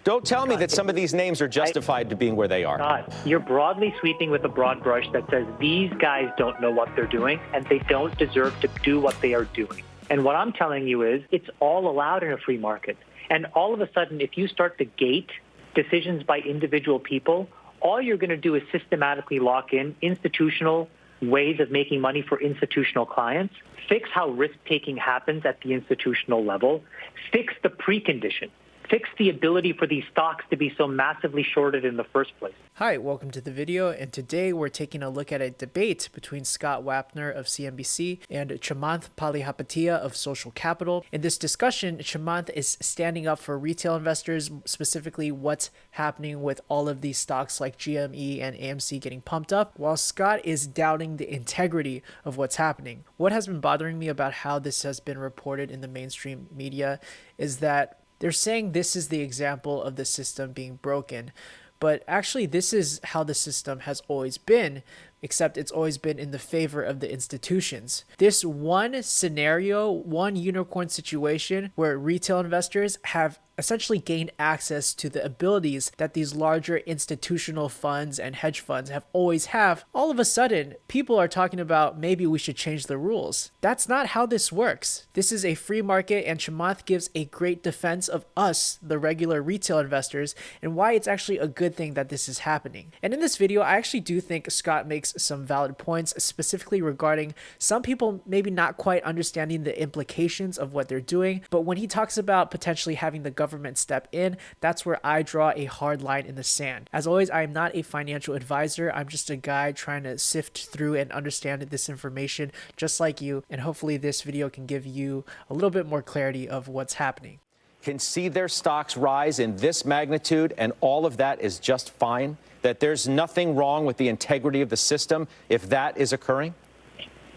Don't tell me that some of these names are justified to being where they are. Scott, you're broadly sweeping with a broad brush that says these guys don't know what they're doing and they don't deserve to do what they are doing. And what I'm telling you is it's all allowed in a free market. And all of a sudden, if you start to gate decisions by individual people, all you're going to do is systematically lock in institutional ways of making money for institutional clients, fix how risk-taking happens at the institutional level, fix the precondition, fix the ability for these stocks to be so massively shorted in the first place. Hi, welcome to the video, and today we're taking a look at a debate between Scott Wapner of CNBC and Chamath Palihapitiya of Social Capital. In this discussion, Chamath is standing up for retail investors, specifically what's happening with all of these stocks like GME and AMC getting pumped up, while Scott is doubting the integrity of what's happening. What has been bothering me about how this has been reported in the mainstream media is that they're saying this is the example of the system being broken, but actually this is how the system has always been, except it's always been in the favor of the institutions. This one scenario, one unicorn situation where retail investors have essentially gained access to the abilities that these larger institutional funds and hedge funds have always have, all of a sudden, people are talking about maybe we should change the rules. That's not how this works. This is a free market, and Chamath gives a great defense of us, the regular retail investors, and why it's actually a good thing that this is happening. And in this video, I actually do think Scott makes some valid points, specifically regarding some people maybe not quite understanding the implications of what they're doing, but when he talks about potentially having the government step in, that's where I draw a hard line in the sand. As always, I am not a financial advisor. I'm just a guy trying to sift through and understand this information just like you, and hopefully this video can give you a little bit more clarity of what's happening. Can see their stocks rise in this magnitude and all of that is just fine? That there's nothing wrong with the integrity of the system if that is occurring?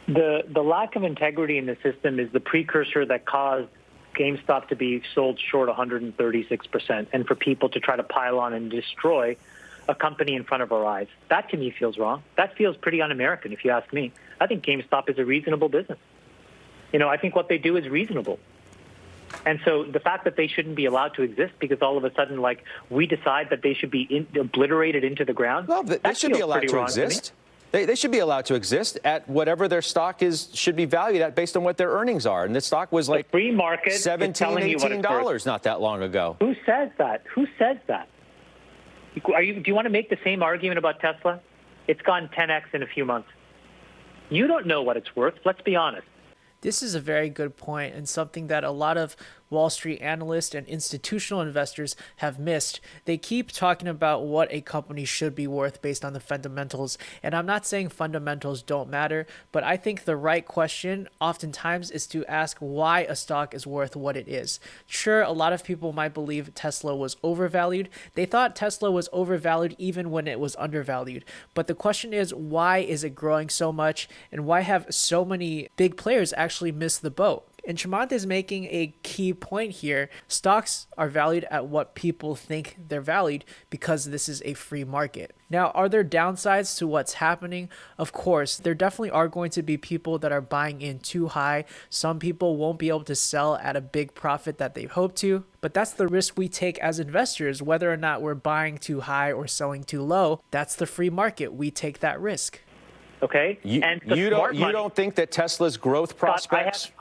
The lack of integrity in the system is the precursor that caused GameStop to be sold short 136%, and for people to try to pile on and destroy a company in front of our eyes. That to me feels wrong. That feels pretty un-American, if you ask me. I think GameStop is a reasonable business. I think what they do is reasonable. And so the fact that they shouldn't be allowed to exist because all of a sudden, we decide that they should be obliterated into the ground. Well, they should be allowed to exist. They should be allowed to exist at whatever their stock should be valued at based on what their earnings are. And this stock was like free market $17, $18 not that long ago. Who says that? Who says that? Do you want to make the same argument about Tesla? It's gone 10x in a few months. You don't know what it's worth. Let's be honest. This is a very good point, and something that a lot of Wall Street analysts and institutional investors have missed. They keep talking about what a company should be worth based on the fundamentals, and I'm not saying fundamentals don't matter, but I think the right question oftentimes is to ask why a stock is worth what it is. Sure, a lot of people might believe Tesla was overvalued. They thought Tesla was overvalued even when it was undervalued, but the question is, why is it growing so much, and why have so many big players actually missed the boat? And Chamath is making a key point here. Stocks are valued at what people think they're valued because this is a free market. Now, are there downsides to what's happening? Of course, there definitely are going to be people that are buying in too high. Some people won't be able to sell at a big profit that they hope to, but that's the risk we take as investors, whether or not we're buying too high or selling too low. That's the free market. We take that risk. Okay? You don't think that Tesla's growth prospects...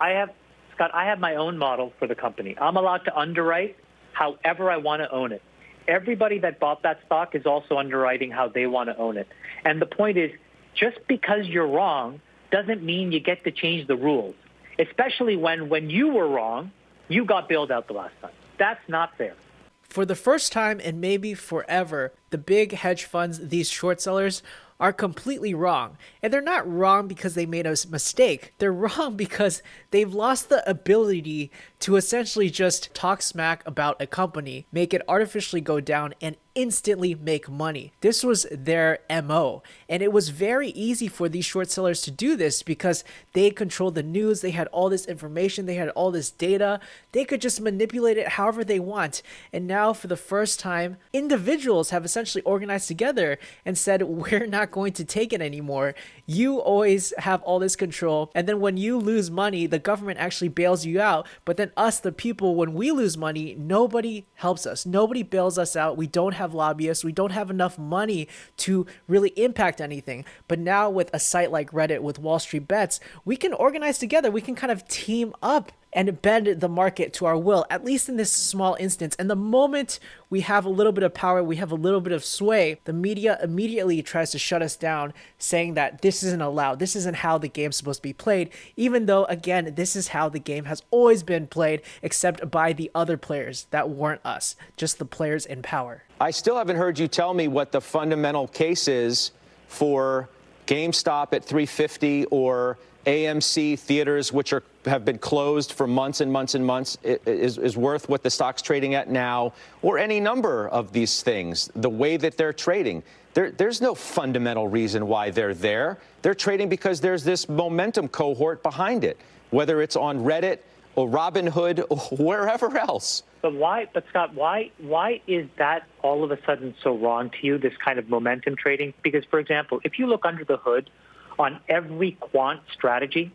Scott, I have my own model for the company. I'm allowed to underwrite however I want to own it. Everybody that bought that stock is also underwriting how they want to own it. And the point is, just because you're wrong doesn't mean you get to change the rules, especially when you were wrong, you got bailed out the last time. That's not fair. For the first time and maybe forever, the big hedge funds, these short sellers, are completely wrong. And they're not wrong because they made a mistake. They're wrong because they've lost the ability to essentially just talk smack about a company, make it artificially go down, and instantly make money. This was their MO. And it was very easy for these short sellers to do this because they controlled the news, they had all this information, they had all this data. They could just manipulate it however they want. And now for the first time, individuals have essentially organized together and said, we're not not going to take it anymore. You always have all this control. And then when you lose money, the government actually bails you out. But then us, the people, when we lose money, nobody helps us. Nobody bails us out. We don't have lobbyists. We don't have enough money to really impact anything. But now with a site like Reddit, with Wall Street Bets, we can organize together. We can kind of team up and bend the market to our will, at least in this small instance. And the moment we have a little bit of power, we have a little bit of sway, the media immediately tries to shut us down, saying that this isn't allowed. This isn't how the game's supposed to be played, even though, again, this is how the game has always been played, except by the other players that weren't us, just the players in power. I still haven't heard you tell me what the fundamental case is for GameStop at 350 or AMC theaters, which have been closed for months and months and months, is worth what the stock's trading at now, or any number of these things, the way that they're trading. There's no fundamental reason why they're there. They're trading because there's this momentum cohort behind it, whether it's on Reddit or Robinhood or wherever else. But Scott, why is that all of a sudden so wrong to you, this kind of momentum trading? Because, for example, if you look under the hood on every quant strategy,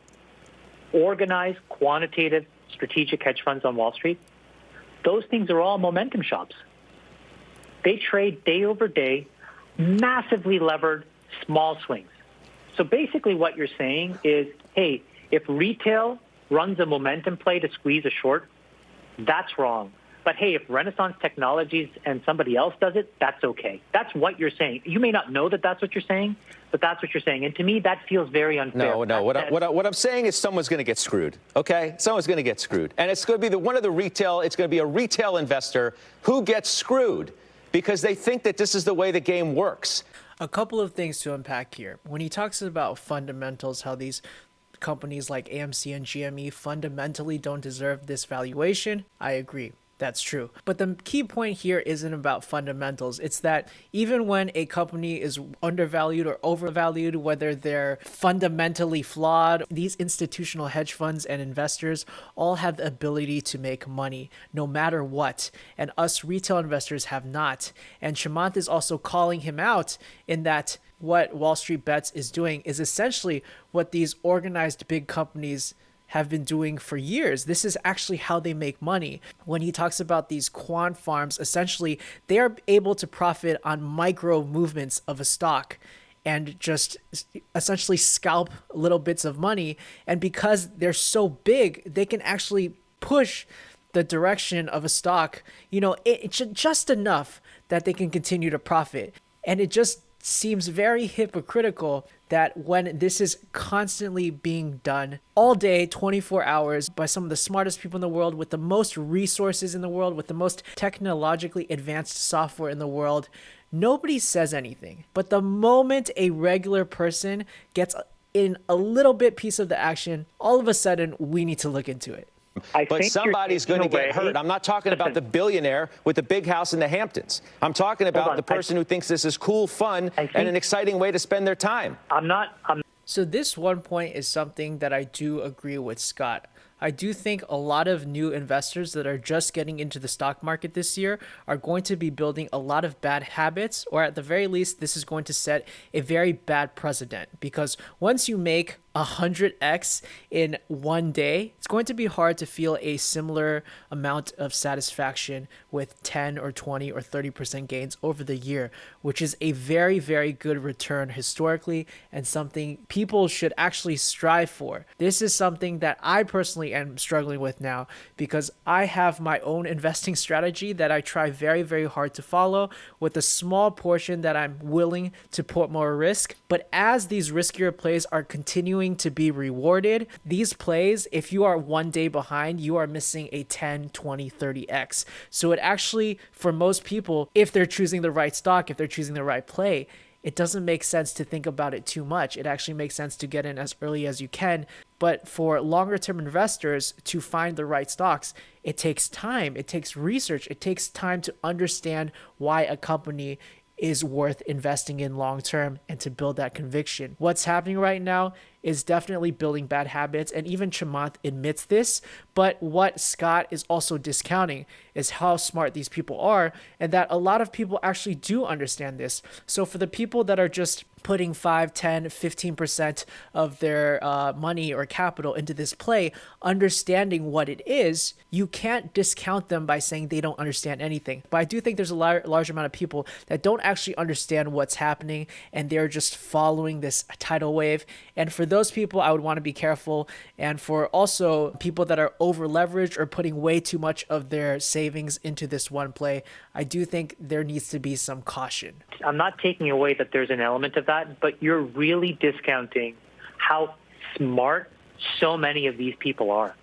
organized, quantitative, strategic hedge funds on Wall Street, those things are all momentum shops. They trade day over day, massively levered, small swings. So basically what you're saying is, hey, if retail runs a momentum play to squeeze a short, that's wrong. But hey, if Renaissance Technologies and somebody else does it, that's okay. That's what you're saying. You may not know that that's what you're saying, but that's what you're saying. And to me, that feels very unfair. No. What I'm saying is someone's going to get screwed, okay? Someone's going to get screwed. And it's going to be it's going to be a retail investor who gets screwed because they think that this is the way the game works. A couple of things to unpack here. When he talks about fundamentals, how these companies like AMC and GME fundamentally don't deserve this valuation, I agree. That's true. But the key point here isn't about fundamentals. It's that even when a company is undervalued or overvalued, whether they're fundamentally flawed, these institutional hedge funds and investors all have the ability to make money no matter what. And us retail investors have not. And Chamath is also calling him out in that what Wall Street Bets is doing is essentially what these organized big companies have been doing for years. This is actually how they make money. When he talks about these quant farms, essentially they are able to profit on micro movements of a stock and just essentially scalp little bits of money. And because they're so big, they can actually push the direction of a stock, it's just enough that they can continue to profit. And it just seems very hypocritical that when this is constantly being done all day, 24 hours by some of the smartest people in the world, with the most resources in the world, with the most technologically advanced software in the world, nobody says anything. But the moment a regular person gets in a little bit piece of the action, all of a sudden we need to look into it. But somebody's going to get hurt. I'm not talking about the billionaire with the big house in the Hamptons. I'm talking about the person who thinks this is cool, fun, and an exciting way to spend their time. So this one point is something that I do agree with Scott. I do think a lot of new investors that are just getting into the stock market this year are going to be building a lot of bad habits, or at the very least, this is going to set a very bad precedent, because once you make 100x in one day, it's going to be hard to feel a similar amount of satisfaction with 10 or 20 or 30% gains over the year, which is a very, very good return historically and something people should actually strive for. This is something that I personally am struggling with now because I have my own investing strategy that I try very, very hard to follow with a small portion that I'm willing to put more risk. But as these riskier plays are continuing to be rewarded, these plays, if you are one day behind, you are missing a 10, 20, 30x. So it actually, for most people, if they're choosing the right stock, if they're choosing the right play, it doesn't make sense to think about it too much. It actually makes sense to get in as early as you can. But for longer term investors to find the right stocks, it takes time, it takes research, it takes time to understand why a company is worth investing in long term and to build that conviction. What's happening right now is definitely building bad habits, and even Chamath admits this. But what Scott is also discounting is how smart these people are, and that a lot of people actually do understand this. So for the people that are just putting 5, 10, 15% of their money or capital into this play, understanding what it is, you can't discount them by saying they don't understand anything. But I do think there's a large amount of people that don't actually understand what's happening, and they're just following this tidal wave. And for those people, I would want to be careful. And for also people that are over leveraged or putting way too much of their savings into this one play, I do think there needs to be some caution. I'm not taking away that there's an element of that, but you're really discounting how smart so many of these people are,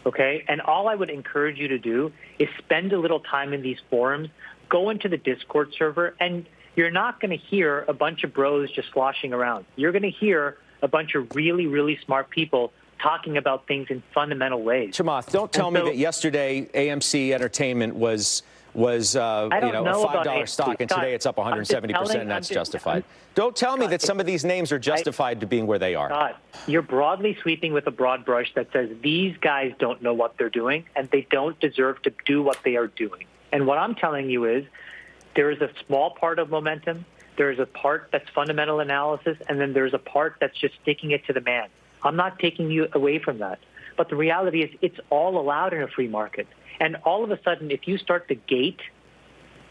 okay? And all I would encourage you to do is spend a little time in these forums, go into the Discord server, and you're not going to hear a bunch of bros just sloshing around. You're going to hear a bunch of really, really smart people talking about things in fundamental ways. Chamath, don't tell me that yesterday AMC Entertainment was a $5 stock, and today it's up 170%, and that's justified. Don't tell me that some of these names are justified to being where they are. Scott, you're broadly sweeping with a broad brush that says these guys don't know what they're doing, and they don't deserve to do what they are doing. And what I'm telling you is there is a small part of momentum, there is a part that's fundamental analysis, and then there's a part that's just sticking it to the man. I'm not taking you away from that. But the reality is it's all allowed in a free market. And all of a sudden, if you start to gate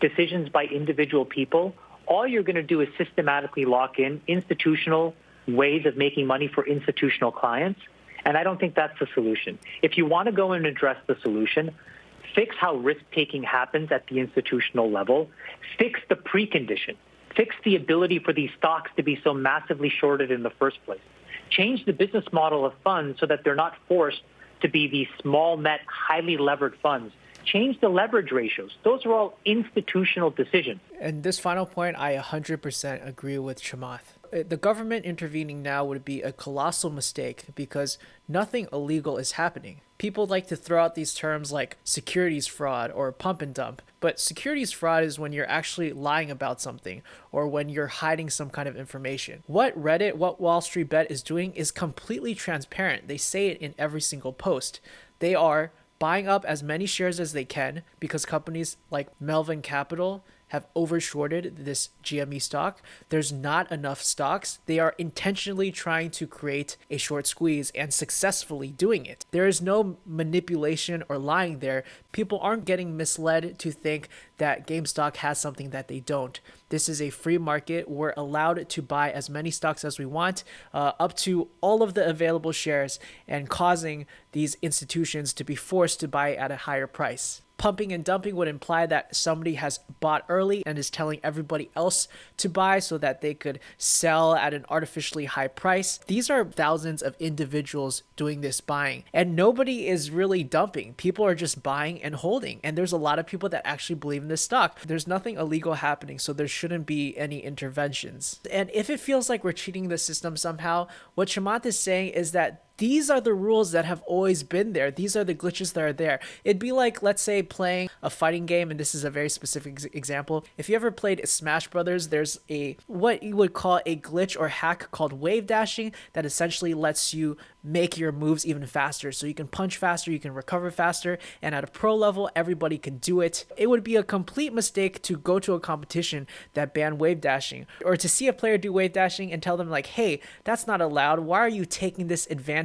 decisions by individual people, all you're going to do is systematically lock in institutional ways of making money for institutional clients. And I don't think that's the solution. If you want to go and address the solution, fix how risk-taking happens at the institutional level, fix the precondition, fix the ability for these stocks to be so massively shorted in the first place, change the business model of funds so that they're not forced to be these small net, highly levered funds. Change the leverage ratios. Those are all institutional decisions. And this final point, I 100% agree with Chamath. The government intervening now would be a colossal mistake because nothing illegal is happening. People like to throw out these terms like securities fraud or pump and dump, but securities fraud is when you're actually lying about something or when you're hiding some kind of information. What Reddit, what Wall Street Bet is doing is completely transparent. They say it in every single post. They are buying up as many shares as they can because companies like Melvin Capital have overshorted this GME stock. There's not enough stocks. They are intentionally trying to create a short squeeze and successfully doing it. There is no manipulation or lying there. People aren't getting misled to think that GameStop has something that they don't. This is a free market. We're allowed to buy as many stocks as we want, up to all of the available shares, and causing these institutions to be forced to buy at a higher price. Pumping and dumping would imply that somebody has bought early and is telling everybody else to buy so that they could sell at an artificially high price. These are thousands of individuals doing this buying, and nobody is really dumping. People are just buying and holding, and there's a lot of people that actually believe in this stock. There's nothing illegal happening, so there shouldn't be any interventions. And if it feels like we're cheating the system somehow, what Chamath is saying is that these are the rules that have always been there. These are the glitches that are there. It'd be like, let's say, playing a fighting game, and this is a very specific example. If you ever played Smash Brothers, there's what you would call a glitch or hack called wave dashing that essentially lets you make your moves even faster. So you can punch faster, you can recover faster, and at a pro level, everybody can do it. It would be a complete mistake to go to a competition that banned wave dashing, or to see a player do wave dashing and tell them like, hey, that's not allowed. Why are you taking this advantage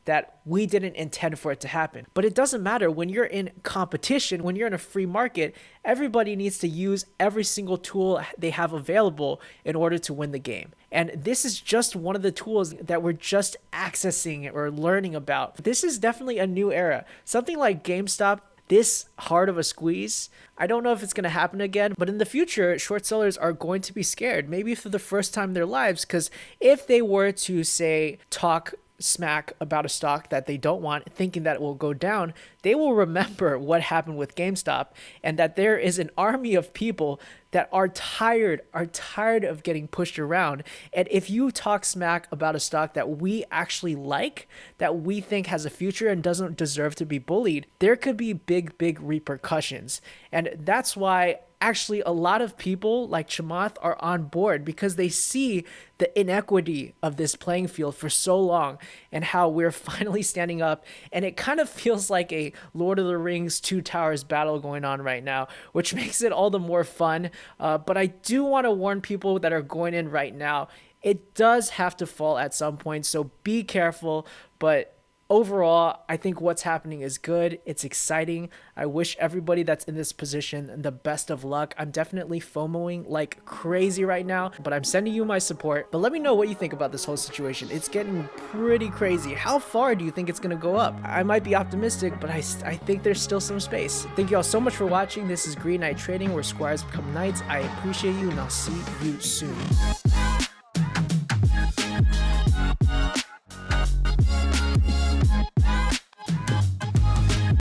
that we didn't intend for it to happen? But it doesn't matter. When you're in competition, when you're in a free market, everybody needs to use every single tool they have available in order to win the game. And this is just one of the tools that we're just accessing or learning about. This is definitely a new era. Something like GameStop, this hard of a squeeze, I don't know if it's going to happen again, but in the future, short sellers are going to be scared, maybe for the first time in their lives, because if they were to, say, talk smack about a stock that they don't want, thinking that it will go down, they will remember what happened with GameStop, and that there is an army of people that are tired of getting pushed around. And if you talk smack about a stock that we actually like, that we think has a future and doesn't deserve to be bullied, there could be big repercussions. And that's why actually a lot of people like Chamath are on board because they see the inequity of this playing field for so long and how we're finally standing up. And it kind of feels like a Lord of the Rings Two Towers battle going on right now, which makes it all the more fun. But I do want to warn people that are going in right now, it does have to fall at some point, so be careful. But overall, I think what's happening is good. It's exciting. I wish everybody that's in this position the best of luck. I'm definitely FOMOing like crazy right now, but I'm sending you my support. But let me know what you think about this whole situation. It's getting pretty crazy. How far do you think it's going to go up? I might be optimistic, but I think there's still some space. Thank you all so much for watching. This is Green Knight Trading, where Squires become Knights. I appreciate you, and I'll see you soon.